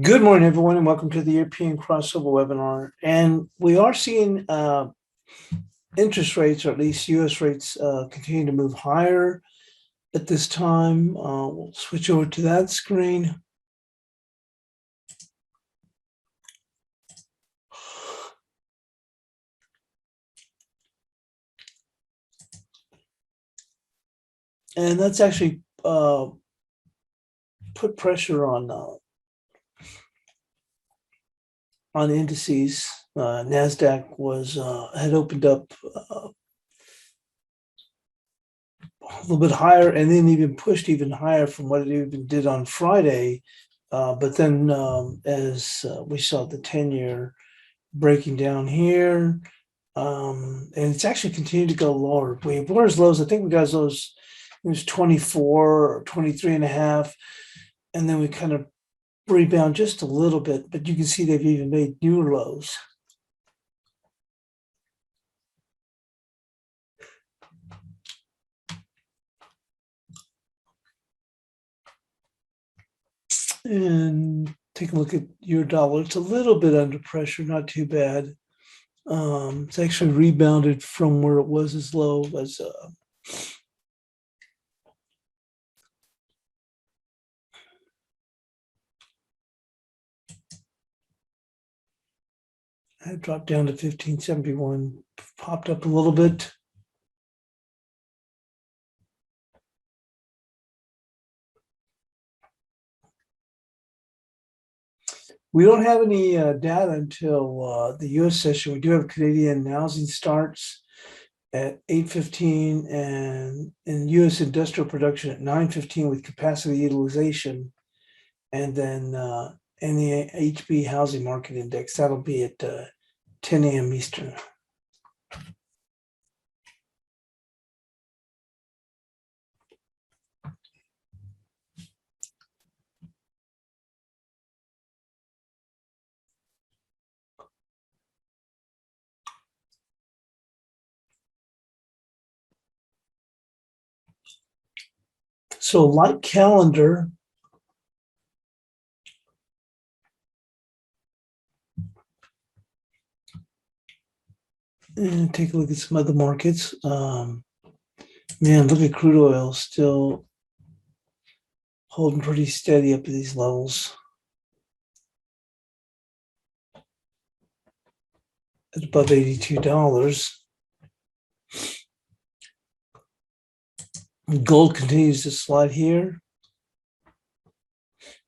Good morning, everyone, and welcome to the European crossover webinar. And we are seeing interest rates, or at least U.S. rates, continue to move higher at this time. We'll switch over to that screen. And that's actually put pressure on indices. Nasdaq had opened up a little bit higher, and then even pushed even higher from what it even did on Friday. But then, as we saw the 10-year breaking down here, and it's actually continued to go lower. We were as low as, I think we got as low as, it was 24 or 23 and a half, and then we kind of rebound just a little bit, but you can see they've even made new lows. And take a look at your dollar. It's a little bit under pressure, not too bad. It's actually rebounded from where it was as low as I dropped down to 1571, popped up a little bit. We don't have any data until the U.S. session. We do have Canadian housing starts at 8:15 and in U.S. industrial production at 9:15 with capacity utilization. And then NEHB housing market index, that'll be at 10 a.m. Eastern. So like calendar, and take a look at some other markets. Man, look at crude oil, still holding pretty steady up at these levels. At above $82. Gold continues to slide here.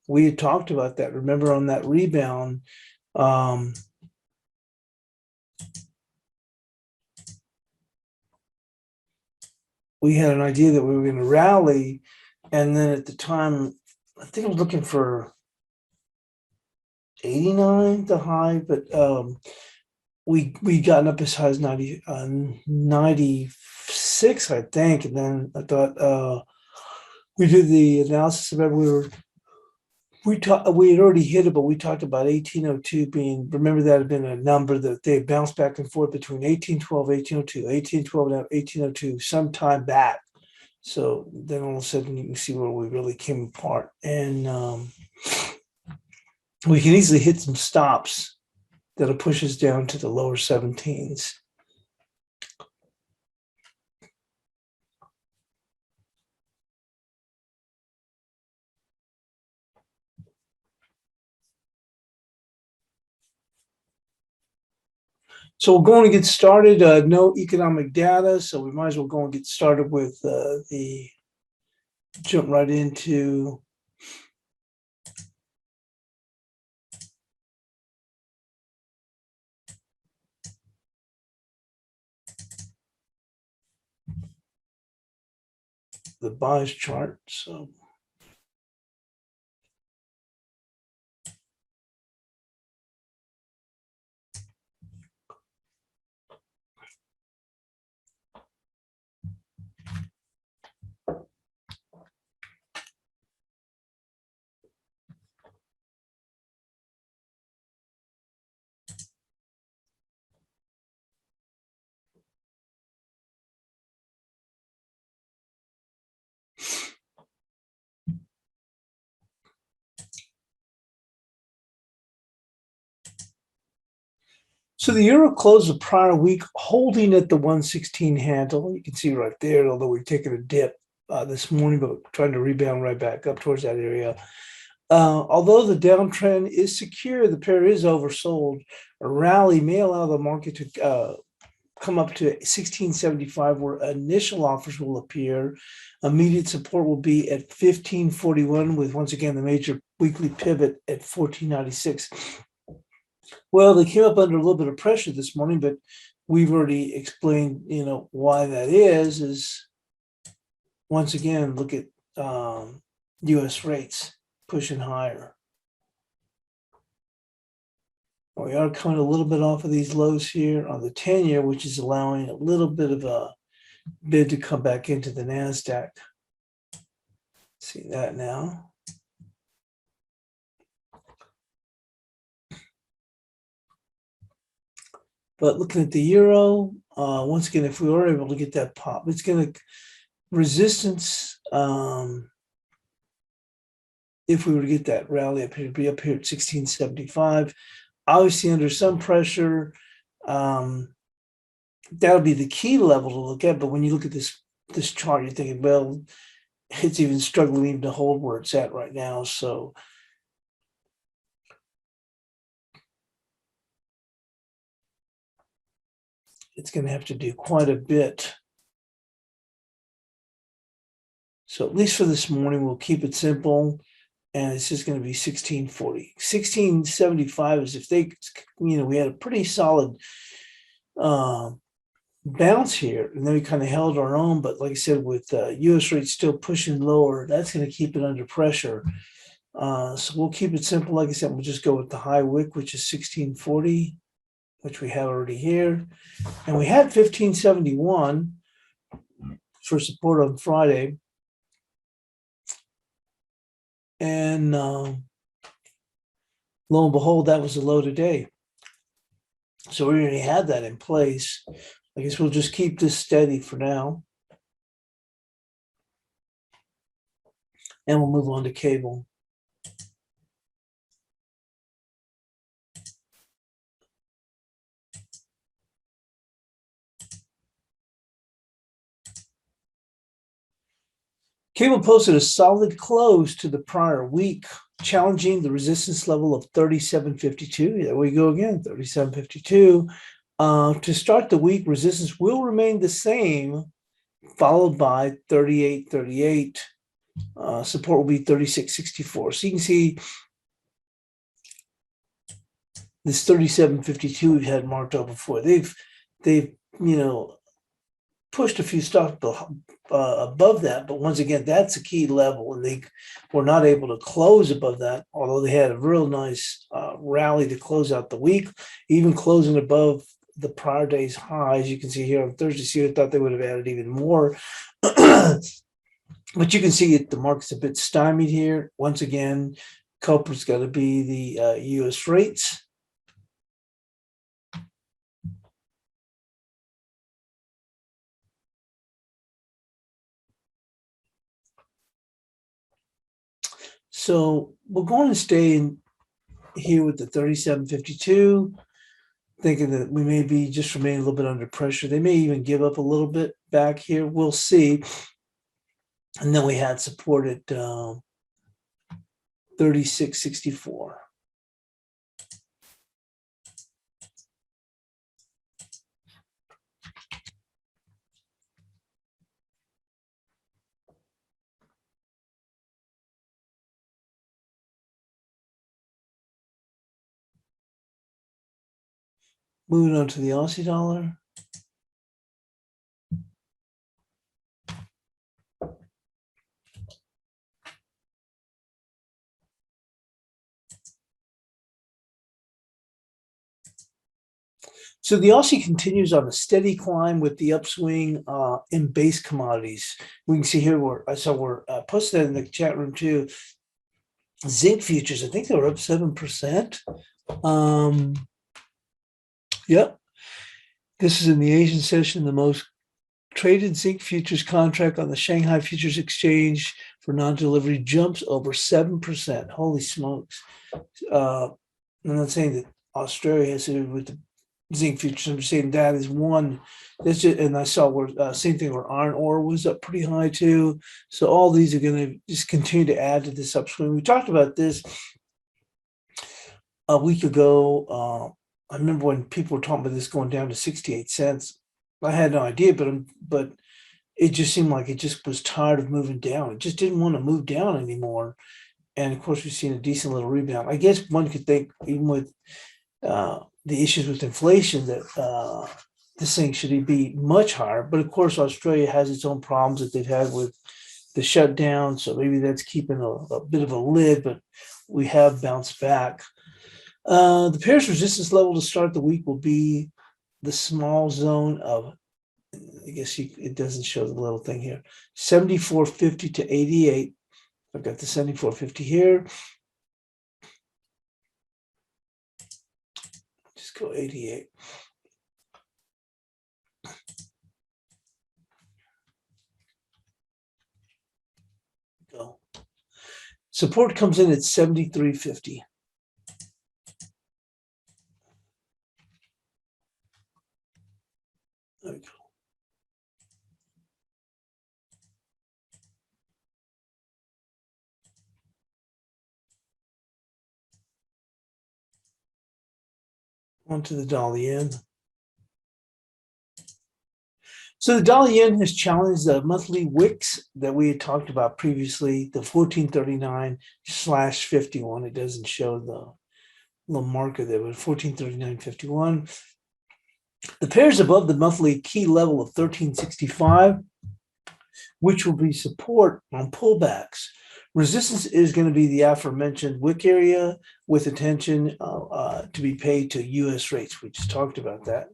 We had talked about that. Remember on that rebound, we had an idea that we were going to rally. And then at the time, I think I was looking for 89 the high, but we gotten up as high as 96, I think. And then I thought we did the analysis. Remember we had already hit it, but we talked about 1802 being, remember that had been a number that they bounced back and forth between 1812, 1802, 1812, and 1802 sometime back. So then all of a sudden you can see where we really came apart. And we can easily hit some stops that'll push us down to the lower 17s. So we're going to get started. No economic data, so we might as well go and get started with jump right into the buys chart. So So the euro closed the prior week holding at the 116 handle. You can see right there, although we're taking a dip this morning, but trying to rebound right back up towards that area. Although the downtrend is secure, the pair is oversold. A rally may allow the market to come up to 1675, where initial offers will appear. Immediate support will be at 1541, with once again the major weekly pivot at 1496. Well, they came up under a little bit of pressure this morning, but we've already explained, why that is once again, look at US rates pushing higher. We are coming a little bit off of these lows here on the 10-year, which is allowing a little bit of a bid to come back into the Nasdaq. See that now. But looking at the euro, once again, if we were able to get that pop, it's going to resistance. If we were to get that rally up here, to be up here at 1675, obviously under some pressure. That'll be the key level to look at. But when you look at this chart, you're thinking, well, it's even struggling even to hold where it's at right now. So it's going to have to do quite a bit. So at least for this morning, we'll keep it simple. And it's just going to be 1640. 1675 is if they, we had a pretty solid bounce here, and then we kind of held our own. But like I said, with US rates still pushing lower, that's going to keep it under pressure. So we'll keep it simple. Like I said, we'll just go with the high wick, which is 1640, which we have already here. And we had 1571 for support on Friday. And lo and behold, that was the low today. So we already had that in place. I guess we'll just keep this steady for now. And we'll move on to cable. Cable posted a solid close to the prior week, challenging the resistance level of 37.52. There we go again, 37.52. To start the week, resistance will remain the same, followed by 38.38. Support will be 36.64. So you can see this 37.52 we've had marked out before. They've pushed a few stocks above that, but once again, that's a key level, and they were not able to close above that, although they had a real nice rally to close out the week, even closing above the prior day's highs. You can see here on Thursday, see, I thought they would have added even more. But you can see the market's a bit stymied here. Once again, culprit's got to be the US rates. So we're going to stay in here with the 37.52, thinking that we may be just remain a little bit under pressure. They may even give up a little bit back here. We'll see. And then we had support at 36.64. Moving on to the Aussie dollar. So the Aussie continues on a steady climb with the upswing in base commodities. We can see here where we're posted that in the chat room too. Zinc futures, I think they were up 7%. Yep. This is in the Asian session, the most traded zinc futures contract on the Shanghai Futures Exchange for non-delivery jumps over 7%. Holy smokes. I'm not saying that Australia has to do with zinc futures. I'm saying that is one. That's just, and I saw where same thing where iron ore was up pretty high too. So all these are going to just continue to add to this upswing. We talked about this a week ago. I remember when people were talking about this going down to 68 cents. I had no idea, but it just seemed like it just was tired of moving down. It just didn't want to move down anymore. And of course, we've seen a decent little rebound. I guess one could think, even with the issues with inflation, that this thing should be much higher. But of course, Australia has its own problems that they've had with the shutdown. So maybe that's keeping a bit of a lid, but we have bounced back. The pairs resistance level to start the week will be the small zone of, I guess it doesn't show the little thing here, 74.50 to 88. I've got the 74.50 here. Just go 88. Go. Support comes in at 73.50. There we go. Onto the dollar yen. So the dollar yen has challenged the monthly wicks that we had talked about previously, the 1439/51. It doesn't show the little marker there, but 1439.51. The pair is above the monthly key level of 1365, which will be support on pullbacks. Resistance is going to be the aforementioned wick area with attention to be paid to U.S. rates. We just talked about that.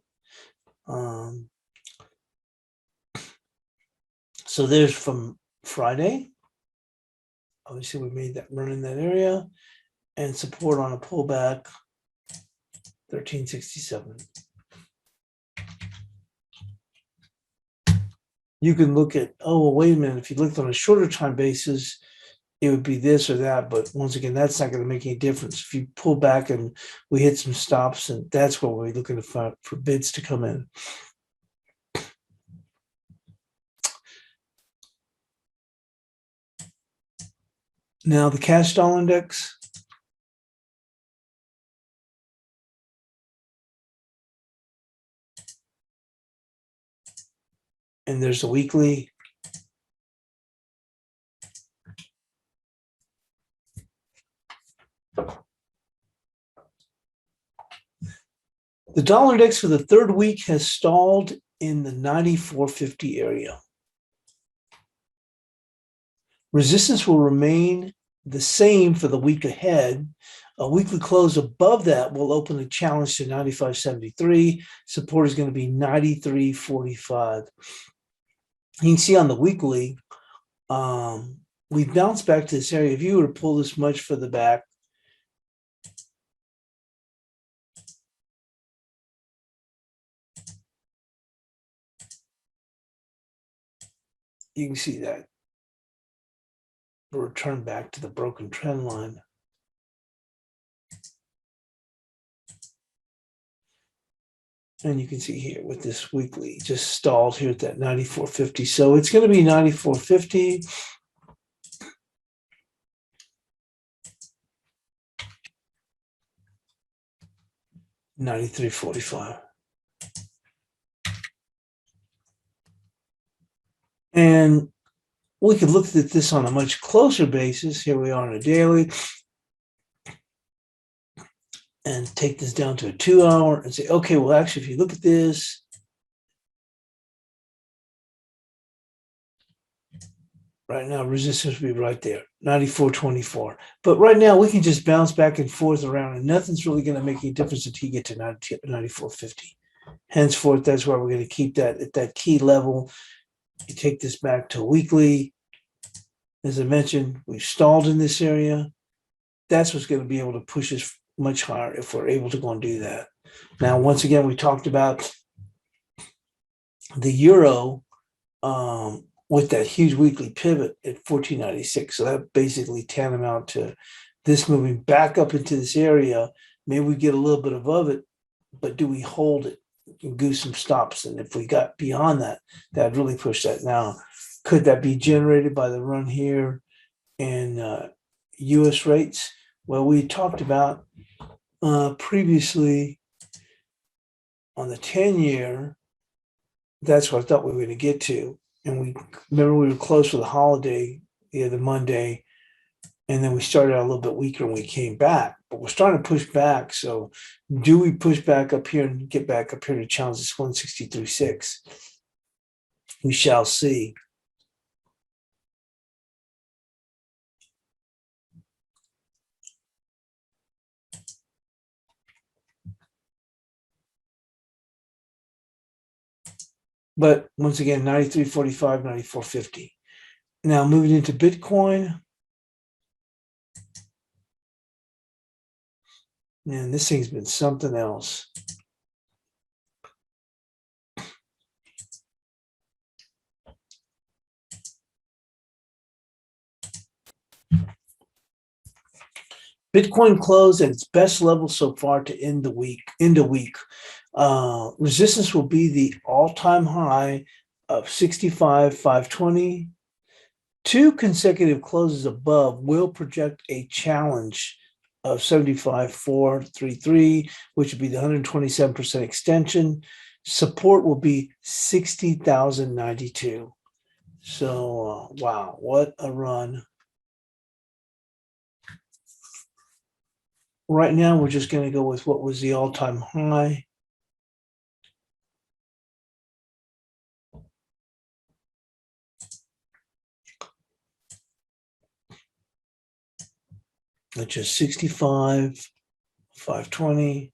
So there's from Friday. Obviously, we made that run in that area, and support on a pullback, 1367. You can look at, oh, well, wait a minute. If you looked on a shorter time basis, it would be this or that. But once again, that's not going to make any difference. If you pull back and we hit some stops, and that's what we're looking for bids to come in. Now the cash dollar index. And there's a weekly. The dollar index for the third week has stalled in the 94.50 area. Resistance will remain the same for the week ahead. A weekly close above that will open a challenge to 95.73. Support is going to be 93.45. You can see on the weekly, we've bounced back to this area. If you were to pull this much further back, you can see that we'll return back to the broken trend line. And you can see here with this weekly just stalled here at that 94.50. So it's going to be 94.50. $93.45. And we could look at this on a much closer basis. Here we are on a daily. And take this down to a 2 hour and say, okay, well, actually, if you look at this, right now, resistance would be right there, 94.24. But right now, we can just bounce back and forth around, and nothing's really going to make any difference until you get to 94.50. Henceforth, that's why we're going to keep that at that key level. You take this back to weekly. As I mentioned, we've stalled in this area. That's what's going to be able to push us much higher if we're able to go and do that. Now, once again, we talked about the euro with that huge weekly pivot at 14.96. So that basically tantamount to this moving back up into this area. Maybe we get a little bit above it, but do we hold it and goose some stops? And if we got beyond that, that'd really push that. Now, could that be generated by the run here in US rates? Well, we talked about previously on the 10-year, that's what I thought we were going to get to. And we remember we were close for the holiday the other Monday, and then we started out a little bit weaker when we came back, but we're starting to push back. So do we push back up here and get back up here to challenge this 163.6? We shall see. But once again, 93.45, 94.50. Now moving into Bitcoin. Man, this thing's been something else. Bitcoin closed at its best level so far to end the week. Resistance will be the all-time high of 65,520. 2 consecutive closes above will project a challenge of 75,433, which would be the 127% extension. Support will be 60,092. So, wow, what a run. Right now, we're just going to go with what was the all-time high. Which is 65,520.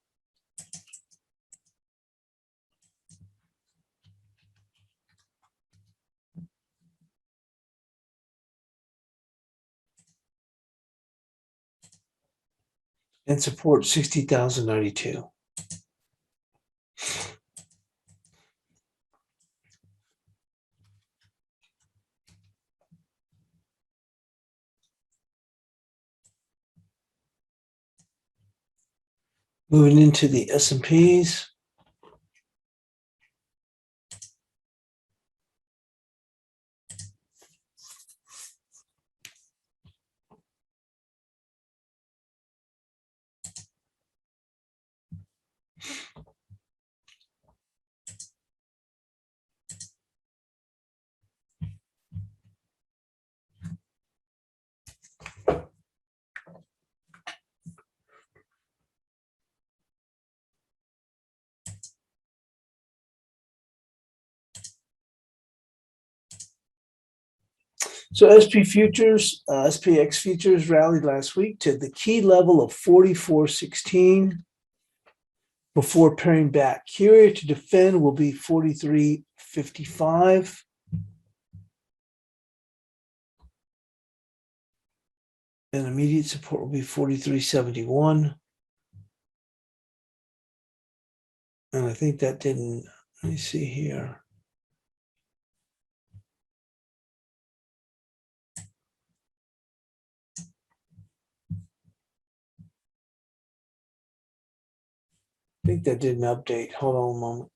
And support 60,092. Moving into the S&Ps. So SPX futures rallied last week to the key level of 44.16 before paring back. Area to defend will be 43.55. And immediate support will be 43.71. And I think that didn't, let me see here. I think that didn't update. Hold on a moment.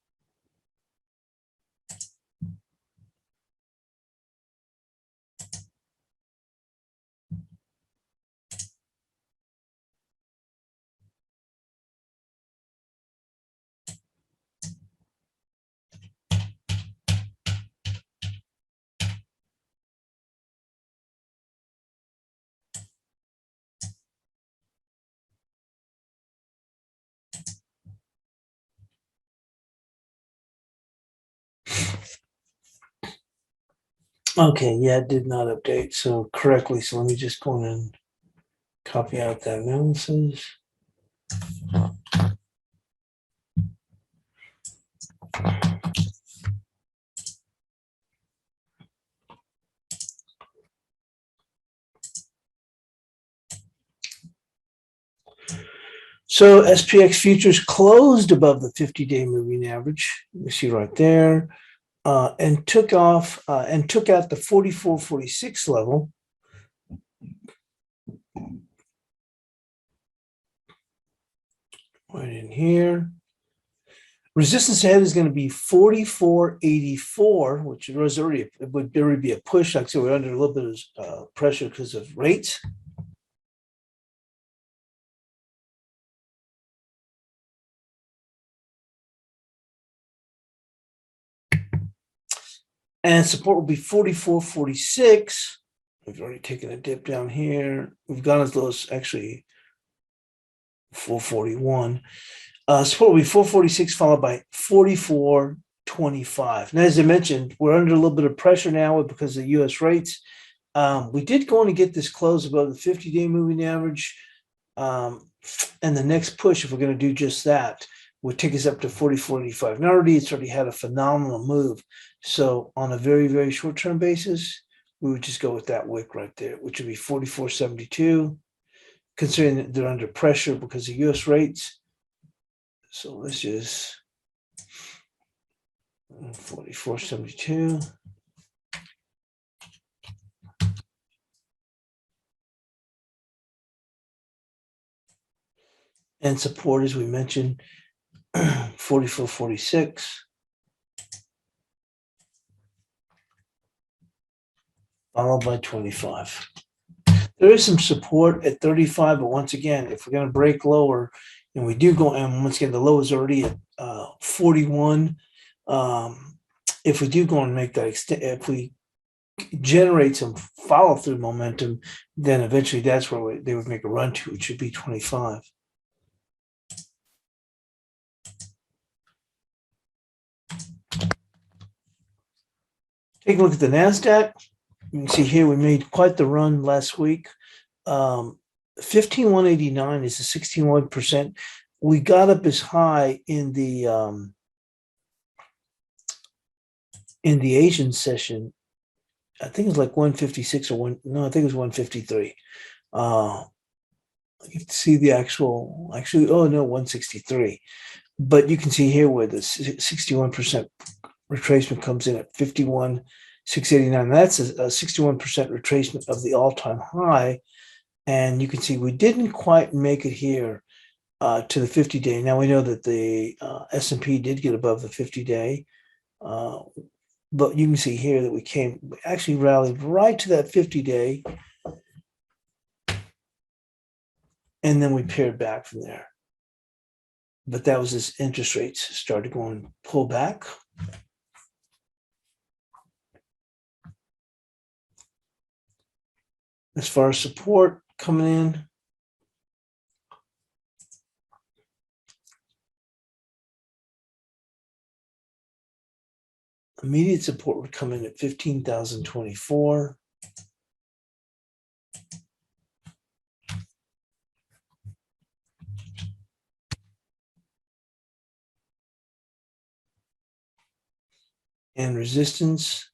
Okay, yeah, it did not update so correctly. So let me just go in and copy out that analysis. So SPX futures closed above the 50-day moving average. You see right there, and took out the 44.46 level. Right in here. Resistance ahead is going to be 44.84, which was already, it would already be a push. Like I said, we're under a little bit of pressure because of rates. And support will be 44.46. We've already taken a dip down here. We've gone as low as actually 441. Support will be 446 followed by 44.25. Now, as I mentioned, we're under a little bit of pressure now because of U.S. rates. We did go on to get this close above the 50-day moving average. And the next push, if we're going to do just that, would take us up to 44.85. Now already, it's already had a phenomenal move. So on a very, very short-term basis, we would just go with that wick right there, which would be 44.72, considering that they're under pressure because of U.S. rates. So let's just 44.72. And support, as we mentioned, 44.46. Followed by 25. There is some support at 35, but once again, if we're going to break lower, and we do go, and once again, the low is already at 41. If we do go and make that extent, if we generate some follow-through momentum, then eventually that's where they would make a run to, which should be 25. Take a look at the Nasdaq. You can see here we made quite the run last week. 15,189 is a 61%. We got up as high in the Asian session. I think it was like 156 or one. No, I think it was 153. You can see the actually, oh no, 163. But you can see here where the 61% retracement comes in at 51,689. That's a 61% retracement of the all-time high. And you can see we didn't quite make it here to the 50-day. Now we know that the S&P did get above the 50-day. But you can see here that we actually rallied right to that 50-day. And then we paired back from there. But that was as interest rates started going pull back. As far as support coming in, immediate support would come in at 15,024. And resistance,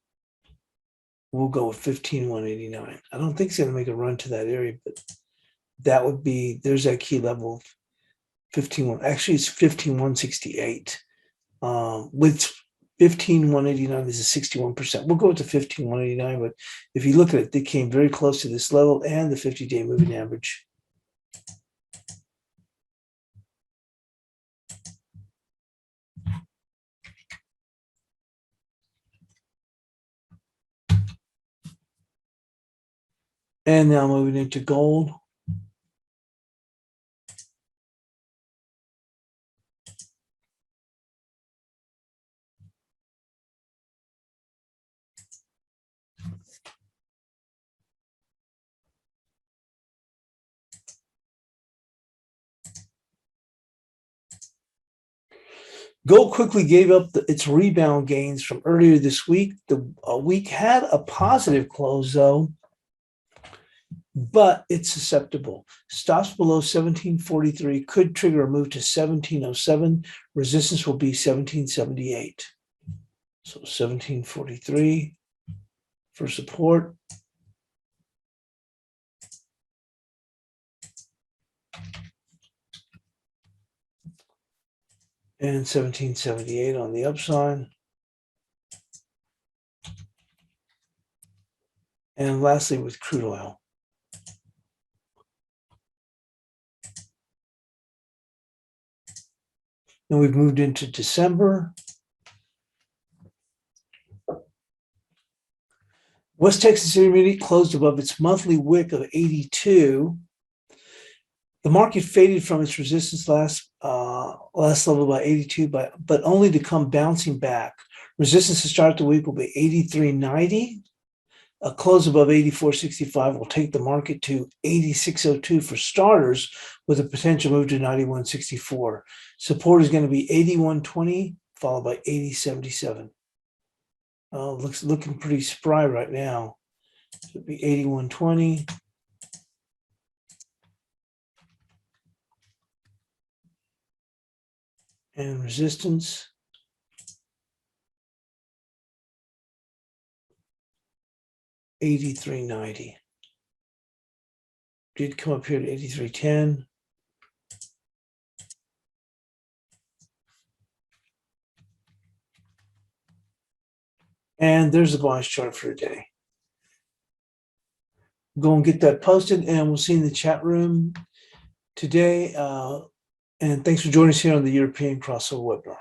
we'll go with 15,189. I don't think it's going to make a run to that area, but that would be, there's that key level, 15,1. Actually, it's 15,168. With 15,189 is a 61%. We'll go with the 15,189, but if you look at it, they came very close to this level and the 50-day moving average. And now moving into gold. Gold quickly gave up its rebound gains from earlier this week. The week had a positive close, though, but it's susceptible. Stops below 1743 could trigger a move to 1707. Resistance will be 1778. So 1743 for support. And 1778 on the upside. And lastly, with crude oil. Then we've moved into December. West Texas Intermediate closed above its monthly wick of 82. The market faded from its resistance last level by 82, but only to come bouncing back. Resistance to start the week will be 83.90. A close above 84.65 will take the market to 86.02 for starters, with a potential move to 91.64. Support is going to be 81.20, followed by 80.77. Looking pretty spry right now. It'll be 81.20. And resistance. $83.90. Did come up here to 83.10. And there's the bias chart for today. Go and get that posted, and we'll see you in the chat room today. And thanks for joining us here on the European Crossover webinar.